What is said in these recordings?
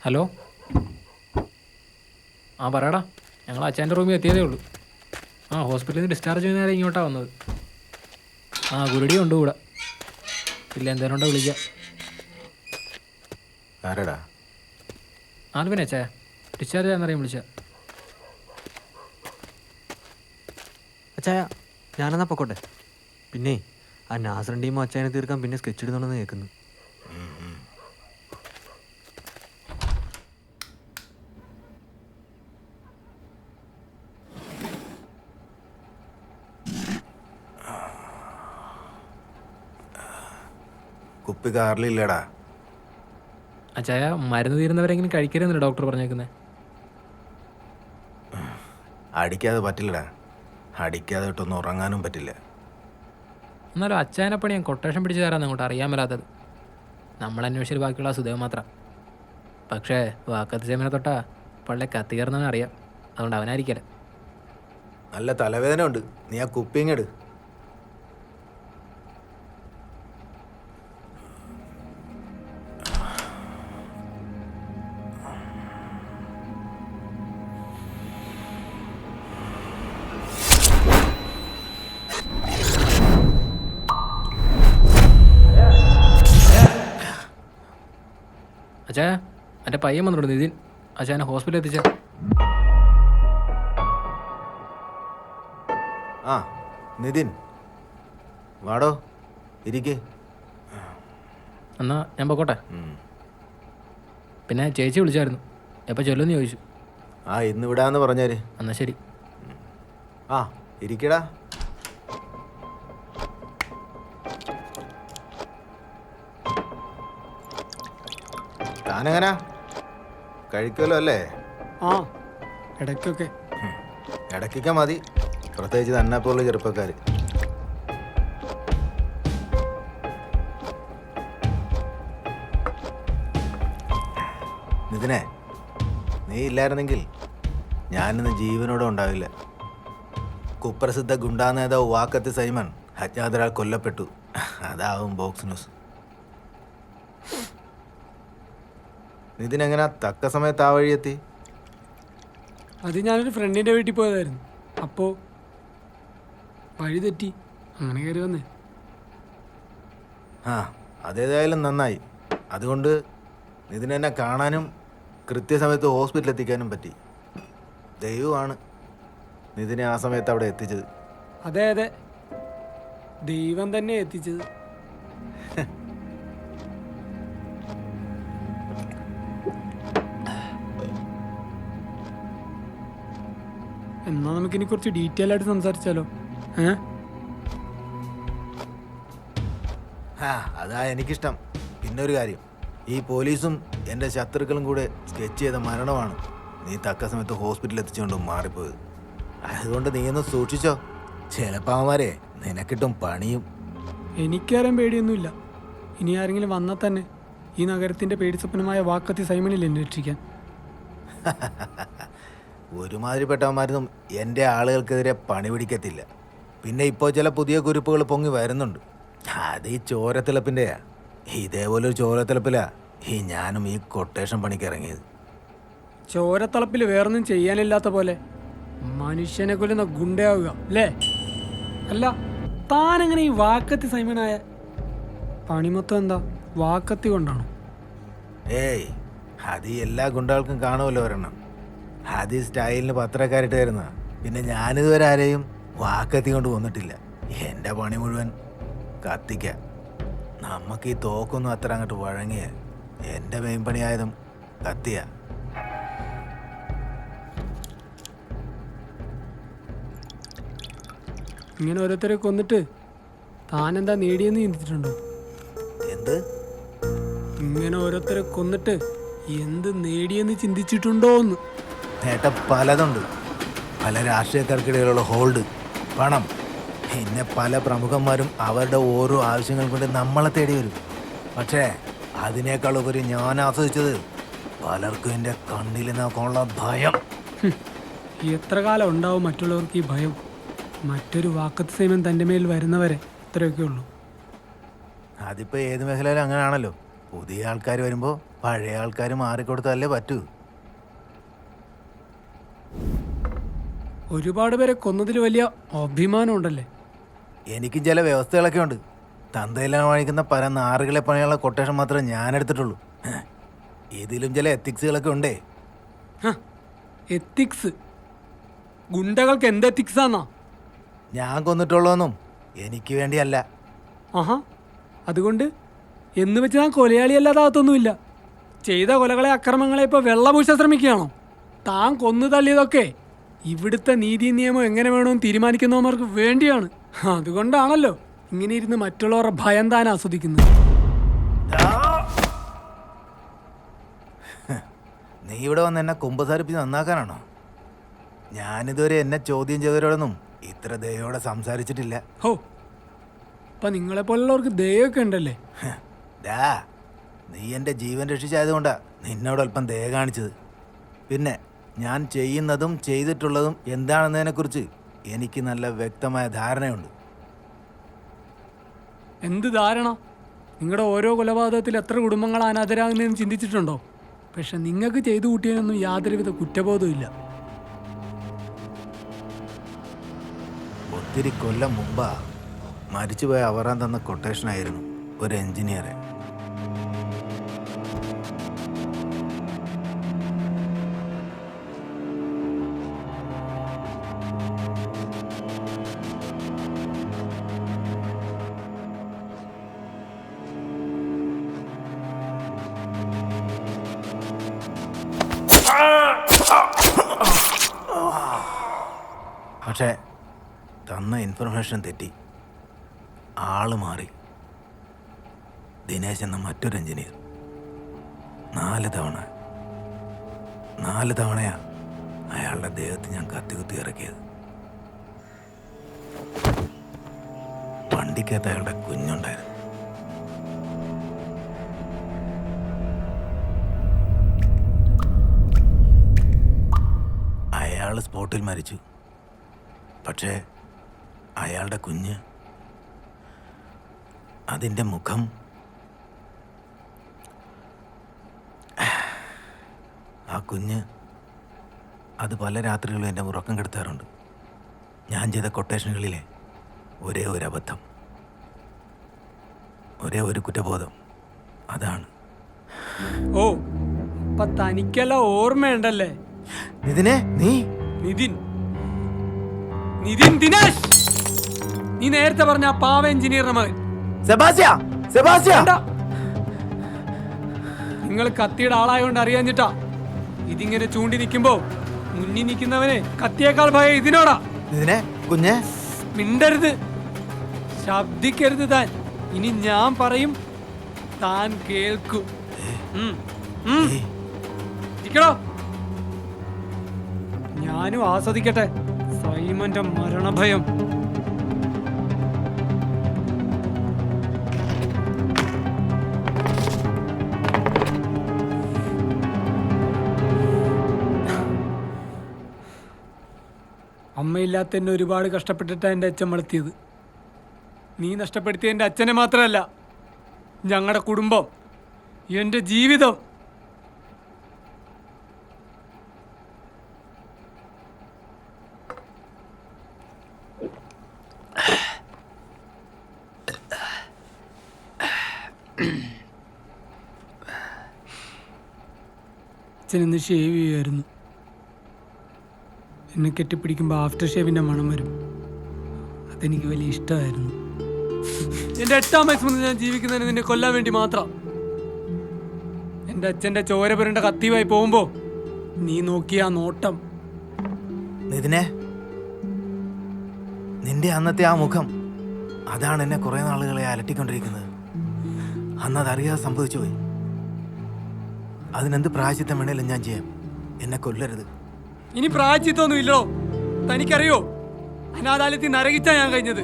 Hello, ആ പറയടാ. ഞങ്ങൾ അച്ഛൻ്റെ റൂമിൽ എത്തിയതേ ഉള്ളൂ. ഹോസ്പിറ്റലിൽ നിന്ന് ഡിസ്ചാർജ് ചെയ്യുന്ന നേരം ഇങ്ങോട്ടാണ് വന്നത്. ഗുരുടി ഉണ്ട് കൂടെ. ഇല്ല, എന്തേലും ഉണ്ടോ വിളിക്കാം. ആരടാ? ആൽവിനെ അച്ഛാ, ഡിസ്ചാർജ് ചെയ്യാന്നറിയാൻ വിളിച്ച. അച്ഛായ ഞാനെന്നാ പൊക്കോട്ടെ. പിന്നെ ആ നാസറിൻ ടീമോ അച്ഛനെ തീർക്കാൻ പിന്നെ സ്കെച്ച് ഇടുന്നുണ്ടെന്ന് കേൾക്കുന്നു. കുപ്പി കാറിലില്ലടാ. അച്ഛായ, മരുന്ന് തീരുന്നവരെങ്കിലും കഴിക്കരുതെന്നല്ലേ ഡോക്ടർ പറഞ്ഞേക്കുന്നത്? അടിക്കാതെ പറ്റില്ലടാ. അടിക്കാതെ ഇട്ടൊന്നും ഉറങ്ങാനും പറ്റില്ല. എന്നാലും അച്ഛനെപ്പണി ഞാൻ കൊട്ടേഷൻ പിടിച്ച് തരാമെന്ന് അങ്ങോട്ട് അറിയാൻ മേലാത്തത്. നമ്മളന്വേഷിച്ചത് ബാക്കിയുള്ള സുദേവ് മാത്രം. പക്ഷേ വാക്കത്ത് സേമനെ തൊട്ടാ പള്ളി കത്തി കയറുന്നവൻ അറിയാം. അതുകൊണ്ട് അവനായിരിക്കല. നല്ല തലവേദന ഉണ്ട്. നീ ആ കുപ്പിങ്ങെട്. അച്ഛാ, എൻ്റെ പയ്യൻ വന്നിട്ടുണ്ട് നിതിൻ. അച്ഛനെ ഹോസ്പിറ്റലിൽ എത്തിച്ച. ആ നിതിൻ, വാടോ, ഇരിക്കേ. എന്നാ ഞാൻ പൊക്കോട്ടെ. പിന്നെ ചേച്ചി വിളിച്ചായിരുന്നു. എപ്പോൾ ചൊല്ലുമെന്ന് ചോദിച്ചു. ഇന്ന് വിടാന്ന് പറഞ്ഞാര്. എന്നാ ശരി. ഇരിക്കടാ. താനെങ്ങനാ കഴിക്കുമല്ലോ അല്ലേ? ഇടയ്ക്കൊക്കെ. ഇടയ്ക്കൊക്കെ മതി, പ്രത്യേകിച്ച് തന്നെ പോലുള്ള ചെറുപ്പക്കാർ. നിതിനെ, നീ ഇല്ലായിരുന്നെങ്കിൽ ഞാനിന്ന് ജീവനോടെ ഉണ്ടാവില്ല. കുപ്രസിദ്ധ ഗുണ്ടാ നേതാവ് വാക്കത്ത് സൈമൺ അജ്ഞാതരാൾ കൊല്ലപ്പെട്ടു. അതാവും ബോക്സ് ന്യൂസ്. ഇതിനെങ്ങനെ തക്ക സമയത്ത് ആ വഴിയെത്തി? അത് ഞാനൊരു ഫ്രണ്ടിൻ്റെ വീട്ടിൽ പോയതായിരുന്നു. അപ്പോൾ വഴി തെറ്റി, അങ്ങനെ കയറി വന്നേ. അതേതായാലും നന്നായി. അതുകൊണ്ട് ഇതിനെന്നെ കാണാനും കൃത്യസമയത്ത് ഹോസ്പിറ്റലിൽ എത്തിക്കാനും പറ്റി. ദൈവമാണ് നിതിനെ ആ സമയത്ത് അവിടെ എത്തിച്ചത്. അതെ അതെ, ദൈവം തന്നെ എത്തിച്ചത്. എന്നാ നമുക്കിനി കുറച്ച് ഡീറ്റെയിൽ ആയിട്ട് സംസാരിച്ചാലോ? അതാ എനിക്കിഷ്ടം. പിന്നൊരു കാര്യം, ഈ പോലീസും എൻ്റെ ശത്രുക്കളും കൂടെ സ്കെച്ച് ചെയ്ത മരണമാണ് നീ തക്ക സമയത്ത് ഹോസ്പിറ്റലിൽ എത്തിച്ചുകൊണ്ട് മാറിപ്പോയത്. അതുകൊണ്ട് നീ ഒന്ന് സൂക്ഷിച്ചോ. ചിലപ്പോൾ അവന്മാരെ നിനക്കിട്ടും പണിയും. എനിക്കാരും പേടിയൊന്നുമില്ല. ഇനി ആരെങ്കിലും വന്നാൽ തന്നെ ഈ നഗരത്തിൻ്റെ പേടിസ്വപ്നമായ വാക്കത്തി സൈമണിൽ എന്നെ രക്ഷിക്കാൻ. ഒരുമാതിരിപ്പെട്ടവന്മാരൊന്നും എൻ്റെ ആളുകൾക്കെതിരെ പണി പിടിക്കത്തില്ല. പിന്നെ ഇപ്പോൾ ചില പുതിയ കുരുപ്പുകൾ പൊങ്ങി വരുന്നുണ്ട്. അത് ഈ ചോരത്തിളപ്പിൻ്റെയാ. ഇതേപോലൊരു ചോരത്തിളപ്പിലാ ഞാനും ഈ കൊട്ടേഷൻ പണിക്ക് ഇറങ്ങിയത്. ചോരത്തിളപ്പിൽ വേറൊന്നും ചെയ്യാനില്ലാത്ത പോലെ മനുഷ്യനെ കൊല്ലുന്ന ഗുണ്ടയാവുക അല്ലേ? അല്ല, താനെങ്ങനെ ഈ വാക്കത്തി സൈമനായ? പണിമൊത്തം എന്താ വാക്കത്തി കൊണ്ടാണോ? അത് എല്ലാ ഗുണ്ടകൾക്കും കാണുമല്ലോ ഒരെണ്ണം. അത് സ്റ്റൈലിന് പത്രക്കാരിട്ട് തരുന്ന. പിന്നെ ഞാനിതുവരെ ആരെയും വാക്കത്തി കൊണ്ട് വന്നിട്ടില്ല. എൻ്റെ പണി മുഴുവൻ കത്തിക്ക. നമുക്ക് ഈ തോക്കൊന്നും അത്ര അങ്ങോട്ട് വഴങ്ങിയ. എൻ്റെ മെയിൻ പണിയായതും കത്തിയ. ഇങ്ങനെ ഓരോരുത്തരെ കൊന്നിട്ട് താനെന്താ നേടിയെന്ന് ചിന്തിച്ചിട്ടുണ്ടോ? എന്ത്? ഇങ്ങനെ ഓരോരുത്തരെ കൊന്നിട്ട് എന്ത് നേടിയെന്ന് ചിന്തിച്ചിട്ടുണ്ടോ എന്ന്. നേട്ടം പലതുണ്ട്. പല രാഷ്ട്രീയക്കാർക്കിടയിലുള്ള ഹോൾഡ്, പണം, പിന്നെ പല പ്രമുഖന്മാരും അവരുടെ ഓരോ ആവശ്യങ്ങൾ കൊണ്ട് നമ്മളെ തേടി വരും. പക്ഷേ അതിനേക്കാൾ ഉപരി ഞാൻ ആസ്വദിച്ചത് പലർക്കും എൻ്റെ കണ്ണിൽ നോക്കാനുള്ള ഭയം. എത്ര കാലം ഉണ്ടാവും മറ്റുള്ളവർക്ക് ഈ ഭയം? മറ്റൊരു വാക്കത്ത് സേമൻ തൻ്റെ മേൽ വരുന്നവരെ അത്രയൊക്കെ ഉള്ളൂ. അതിപ്പോൾ ഏത് മേഖലയിലും അങ്ങനെയാണല്ലോ. പുതിയ ആൾക്കാർ വരുമ്പോൾ പഴയ ആൾക്കാർ മാറിക്കൊടുത്തല്ലേ പറ്റൂ. ഒരുപാട് പേരെ കൊന്നതിൽ വലിയ അഭിമാനം ഉണ്ടല്ലേ? എനിക്ക് ചില വ്യവസ്ഥകളൊക്കെ ഉണ്ട്. തന്തയിലാണ് വാങ്ങിക്കുന്ന പല നാറുകളെ പണിയുള്ള കൊട്ടേഷൻ മാത്രമേ ഞാൻ എടുത്തിട്ടുള്ളൂ. ഇതിലും ചില എത്തിക്സുകളൊക്കെ ഉണ്ടേ. എത്തിക്സ്? ഗുണ്ടകൾക്ക് എന്ത് എത്തിക്സാന്നാ? ഞാൻ കൊന്നിട്ടുള്ളതൊന്നും എനിക്ക് വേണ്ടിയല്ല. ആഹാ, അതുകൊണ്ട് എന്ന് വെച്ച് താൻ കൊലയാളിയല്ലാതാകത്തൊന്നുമില്ല. ചെയ്ത കൊലകളെ അക്രമങ്ങളെ ഇപ്പോൾ വെള്ളപൂശാൻ ശ്രമിക്കുകയാണോ? താൻ കൊന്നു തള്ളിയതൊക്കെ ഇവിടുത്തെ നീതി നിയമം എങ്ങനെ വേണമെന്ന് തീരുമാനിക്കുന്നവർക്ക് വേണ്ടിയാണ്. അതുകൊണ്ടാണല്ലോ ഇങ്ങനെ ഇരുന്ന് മറ്റുള്ളവരുടെ ഭയം താൻ ആസ്വദിക്കുന്നത്. നീ ഇവിടെ വന്ന് എന്നെ കുമ്പസാരിപ്പിച്ച് നന്നാക്കാനാണോ? ഞാനിതുവരെ എന്നെ ചോദ്യം ചെയ്തവരോടൊന്നും ഇത്ര ദയോടെ സംസാരിച്ചിട്ടില്ല. ഹോ, അപ്പം നിങ്ങളെപ്പോലുള്ളവർക്ക് ദയൊക്കെ ഉണ്ടല്ലേ? നീ എൻ്റെ ജീവൻ രക്ഷിച്ചായതുകൊണ്ടാ നിന്നോട് അല്പം ദയ കാണിച്ചത്. പിന്നെ ഞാൻ ചെയ്യുന്നതും ചെയ്തിട്ടുള്ളതും എന്താണെന്നതിനെക്കുറിച്ച് എനിക്ക് നല്ല വ്യക്തമായ ധാരണയുണ്ട്. എന്ത് ധാരണ? നിങ്ങളുടെ ഓരോ കൊലപാതകത്തിൽ എത്ര കുടുംബങ്ങൾ അനാഥരാകുന്നതെന്ന് ചിന്തിച്ചിട്ടുണ്ടോ? പക്ഷെ നിങ്ങൾക്ക് ചെയ്തു കൂട്ടിയതിനൊന്നും യാതൊരുവിധ കുറ്റബോധവും ഇല്ല. ഒത്തിരി കൊല്ലം മുമ്പാ മരിച്ചുപോയ അവറാൻ തന്ന കൊട്ടേഷനായിരുന്നു ഒരു എഞ്ചിനീയറെ. പക്ഷേ തന്ന ഇൻഫർമേഷൻ തെറ്റി. ആള് മാറി. ദിനേശ് എന്ന മറ്റൊരു എഞ്ചിനീയർ 4 തവണയാ അയാളുടെ ദേഹത്ത് ഞാൻ കത്തി ഇറക്കിയത്. വണ്ടിക്കകത്ത് അയാളുടെ കുഞ്ഞുണ്ടായിരുന്നു. അയാൾ സ്പോട്ടിൽ മരിച്ചു. പക്ഷേ അയാളുടെ കുഞ്ഞ്, അതിൻ്റെ മുഖം, ആ കുഞ്ഞ് അത് പല രാത്രികളും എൻ്റെ ഉറക്കം കെടുത്താറുണ്ട്. ഞാൻ ചെയ്ത കൊട്ടേഷനുകളിലെ ഒരേ ഒരു അബദ്ധം, ഒരേ ഒരു കുറ്റബോധം, അതാണ്. ഓ, അപ്പൊ തനിക്കെല്ലാം ഓർമ്മയുണ്ടല്ലേ? നിതിനെ, നിതിൻ ദിനേശ്, നീ നേരത്തെ പറഞ്ഞ ആ പാവ എഞ്ചിനീയറിന്റെ മകൻ സെബാസ്റ്റ്യൻ. നിങ്ങൾ കത്തിയുടെ ആളായോണ്ട് അറിയാഞ്ഞിട്ടാ. ഇതിങ്ങനെ ചൂണ്ടി നിൽക്കുമ്പോ മുന്നിൽ നിൽക്കുന്നവനെ കത്തിയേക്കാൾ ഭയം ഇതിനോടാ. കുഞ്ഞെ മിണ്ടരുത്, ശബ്ദിക്കരുത് താൻ. ഇനി ഞാൻ പറയും, താൻ കേൾക്കും. ഇരിക്കടോ, ഞാനും ആസ്വദിക്കട്ടെ സൈമന്റെ മരണഭയം. അമ്മയില്ലാത്ത എന്നെ ഒരുപാട് കഷ്ടപ്പെട്ടിട്ടാണ് എൻ്റെ അച്ഛൻ വളർത്തിയത്. നീ നഷ്ടപ്പെടുത്തിയ എൻ്റെ അച്ഛനെ മാത്രമല്ല, ഞങ്ങളുടെ കുടുംബം, എൻ്റെ ജീവിതം. അച്ഛനെന്ന് ഷേവ് ചെയ്യുമായിരുന്നു. എന്നെ കെട്ടിപ്പിടിക്കുമ്പോൾ ആഫ്റ്റർ ഷേവിൻ്റെ മണം വരും. അതെനിക്ക് വലിയ ഇഷ്ടമായിരുന്നു. എൻ്റെ 8ാം വയസ്സ് മുതൽ ഞാൻ ജീവിക്കുന്നതിന് നിന്നെ കൊല്ലാൻ വേണ്ടി മാത്രം. എൻ്റെ അച്ഛൻ്റെ ചോര പുരണ്ട കത്തിയുമായി പോകുമ്പോൾ നീ നോക്കിയ ആ നോട്ടം. നിതിനെ, നിന്റെ അന്നത്തെ ആ മുഖം അതാണ് എന്നെ കുറെ നാളുകളെ അലട്ടിക്കൊണ്ടിരിക്കുന്നത്. അന്ന് അതറിയാതെ സംഭവിച്ചു പോയി. അതിനെന്ത് പ്രായശ്ചിത്തം വേണേലും ഞാൻ ചെയ്യാം. എന്നെ കൊല്ലരുത്. ഇനി പ്രായച്ചിത്തൊന്നും ഇല്ലല്ലോ. തനിക്കറിയോ, അനാഥാലയത്തിൽ നരകിച്ചാ ഞാൻ കഴിഞ്ഞത്.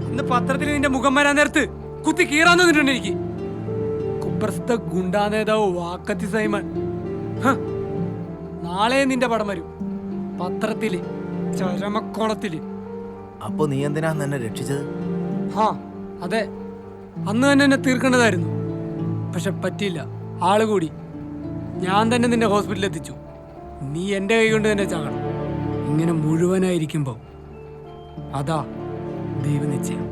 അന്ന് പത്രത്തിൽ നിന്റെ മുഖം വരാൻ നേരത്ത് കുത്തി കീറാൻ തന്നിട്ടുണ്ട് എനിക്ക്. കുപ്രസിദ്ധ ഗുണ്ടാ നേതാവ് വാക്കത്തി സൈമൺ. ഹ, നാളെ നിന്റെ പടം വരും പത്രത്തില്, ചരമക്കോളത്തില്. അപ്പൊ നീ എന്തിനാന്ന് എന്നെ രക്ഷിച്ചത്? ഹാ അതെ, അന്ന് തന്നെ എന്നെ തീർക്കേണ്ടതായിരുന്നു. പക്ഷെ പറ്റിയില്ല, ആള് കൂടി. ഞാൻ തന്നെ നിന്നെ ഹോസ്പിറ്റലിൽ എത്തിച്ചു. നീ എൻ്റെ കൈ കൊണ്ട് തന്നെ ചാകണം. ഇങ്ങനെ മുഴുവനായിരിക്കുമ്പോൾ അതാ ദൈവനിശ്ചയം.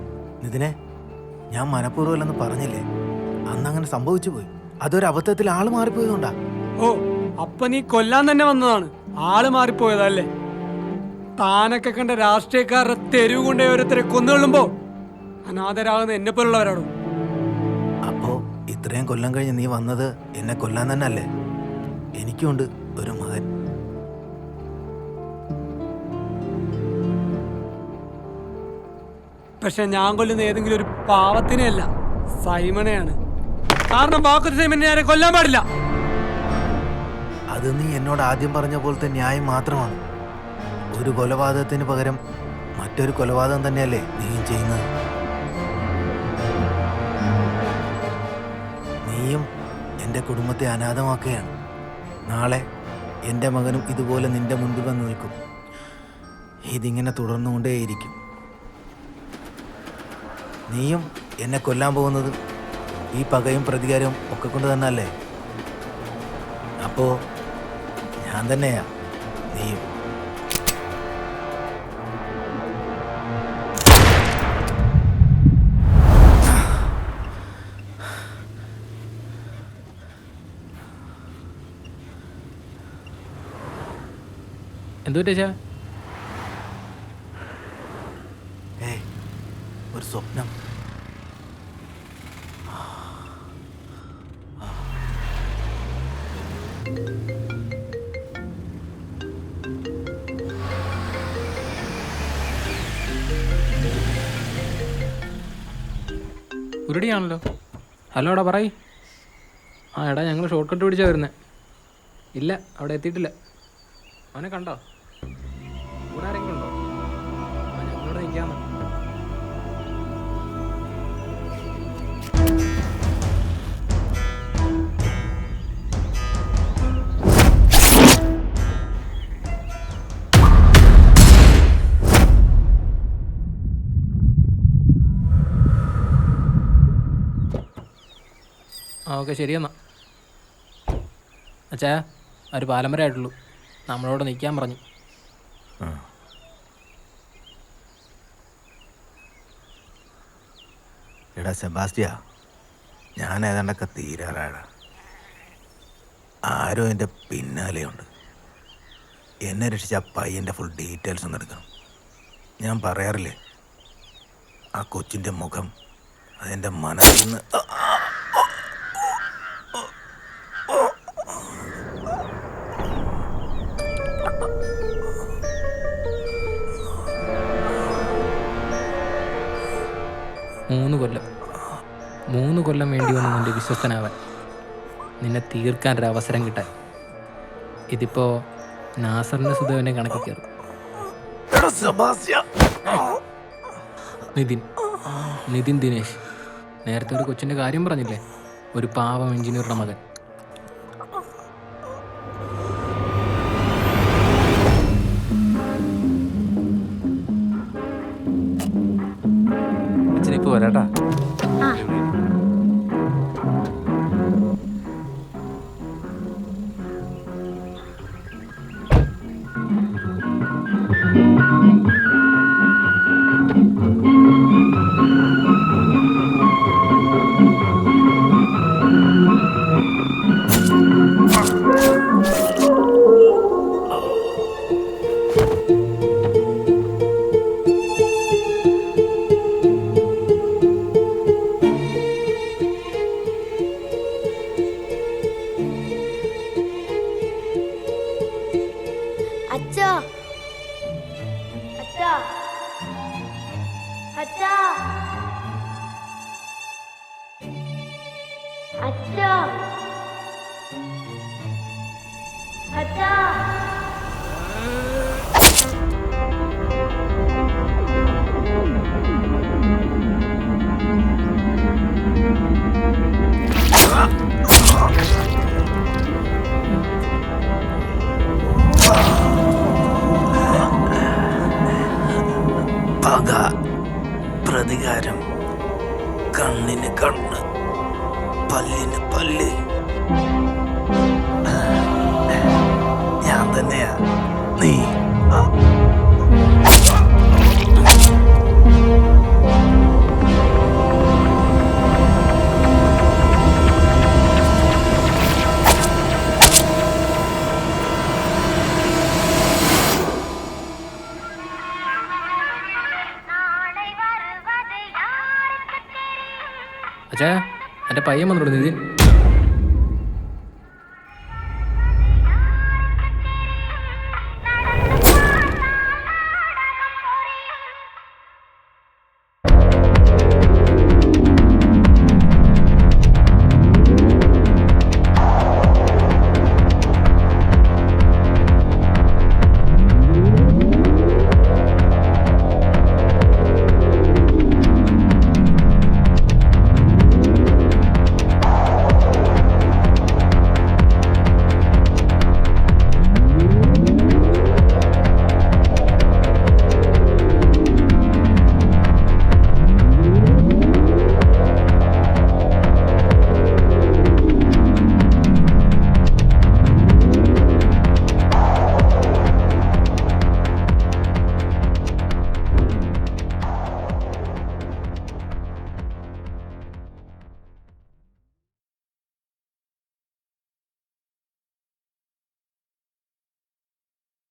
നിതിനെ, ഞാൻ മനഃപൂർവ്വമല്ലെന്ന് പറഞ്ഞില്ലേ? അന്ന് അങ്ങനെ സംഭവിച്ചു പോയി. അതൊരു അബദ്ധത്തിൽ ആള് മാറിപ്പോയതുകൊണ്ടാ. ഓ, അപ്പൊ നീ കൊല്ലാൻ തന്നെ വന്നതാണ്. ആള് മാറിപ്പോയതല്ലേ? താനൊക്കെ കണ്ട രാഷ്ട്രീയക്കാരുടെ തെരുവ് കൊണ്ടേ ഓരോരുത്തരെ കൊന്നുകൊള്ളുമ്പോ അനാഥരാകുന്ന എന്നെ പോലുള്ളവരാണോ? അപ്പോ ഇത്രയും കൊല്ലം കഴിഞ്ഞ് നീ വന്നത് എന്നെ കൊല്ലാൻ തന്നെ അല്ലേ? എനിക്കുണ്ട് ഒരു മകൻ. പക്ഷെ ഞാൻ കൊല്ലുന്ന ഏതെങ്കിലും ഒരു പാവത്തിനെയല്ല, സൈമണെയാണ്. കാരണം വാക്കത്ത് സൈമനെ ആരെ കൊല്ലാൻ പാടില്ല. അത് നീ എന്നോട് ആദ്യം പറഞ്ഞ പോലത്തെ ന്യായം മാത്രമാണ്. ഒരു കൊലപാതകത്തിന് പകരം മറ്റൊരു കൊലപാതകം തന്നെയല്ലേ നീയും ചെയ്യുന്നത്? നീയും എൻ്റെ കുടുംബത്തെ അനാഥമാക്കുകയാണ്. നാളെ എൻ്റെ മകനും ഇതുപോലെ നിന്റെ മുൻപിൽ വന്ന് നിൽക്കും. ഇതിങ്ങനെ തുടർന്നുകൊണ്ടേയിരിക്കും. നീയും എന്നെ കൊല്ലാൻ പോകുന്നത് ഈ പകയും പ്രതികാരവും ഒക്കെ കൊണ്ട് തന്നെ അല്ലേ? അപ്പോ ഞാൻ തന്നെയാ നീയും. എന്തു പറ്റിച്ചാ? ഒരു സ്വപ്നം. ഉരുടിയാണല്ലോ. ഹലോ എടാ പറയ്. ആ എടാ ഞങ്ങൾ ഷോർട്ട് കട്ട് പിടിച്ചാ വരുന്നത്. ഇല്ല, അവിടെ എത്തിയിട്ടില്ല. അവനെ കണ്ടോ? ഇവിടെ ആരെങ്കിലും ഉണ്ടോ? ആ ഞങ്ങളിവിടെ നിൽക്കാമെന്ന്. ആ ഓക്കെ, ശരിയെന്നാ. അച്ഛാ, ഒരു പാലം വരെ ആയിട്ടുള്ളൂ. നമ്മളോട് നിൽക്കാൻ പറഞ്ഞു. എടാ സെബാസ്റ്റ്യ, ഞാൻ ഏതാണ്ടൊക്കെ തീരാറാടാ. ആരോ എൻ്റെ പിന്നാലെയുണ്ട്. എന്നെ രക്ഷിച്ച ആ പയ്യൻ്റെ ഫുൾ ഡീറ്റെയിൽസ് ഒന്ന് എടുക്കണം. ഞാൻ പറയാറില്ലേ, ആ കൊച്ചിൻ്റെ മുഖം അതെൻ്റെ മനസ്സിൽ നിന്ന് മൂന്ന് കൊല്ലം വേണ്ടി വന്നു നിൻ്റെ വിശ്വസ്തനാവാൻ, നിന്നെ തീർക്കാൻ ഒരു അവസരം കിട്ടാൻ. ഇതിപ്പോൾ നാസറിൻ്റെ സുധേവൻ്റെ കണക്കിൽ കയറും. നിതിൻ ദിനേശ്, നേരത്തെ ഒരു കൊച്ചിൻ്റെ കാര്യം പറഞ്ഞില്ലേ? ഒരു പാവം എഞ്ചിനീയറുടെ മകൻ. അച്ഛനിപ്പോൾ വരാട്ടാ. അച്ഛാ, അച്ഛാ, അച്ഛാ. അച്ഛാ അച്ഛാ പക, പ്രതികാരം, കണ്ണിന് കണ്ണ്, പല്ലിന് പല്ല്. ഞാൻ തന്നെയാ നീ. അച്ഛാ എൻ്റെ പയ്യൻ വന്നിട്ടുണ്ട് നിതിൻ.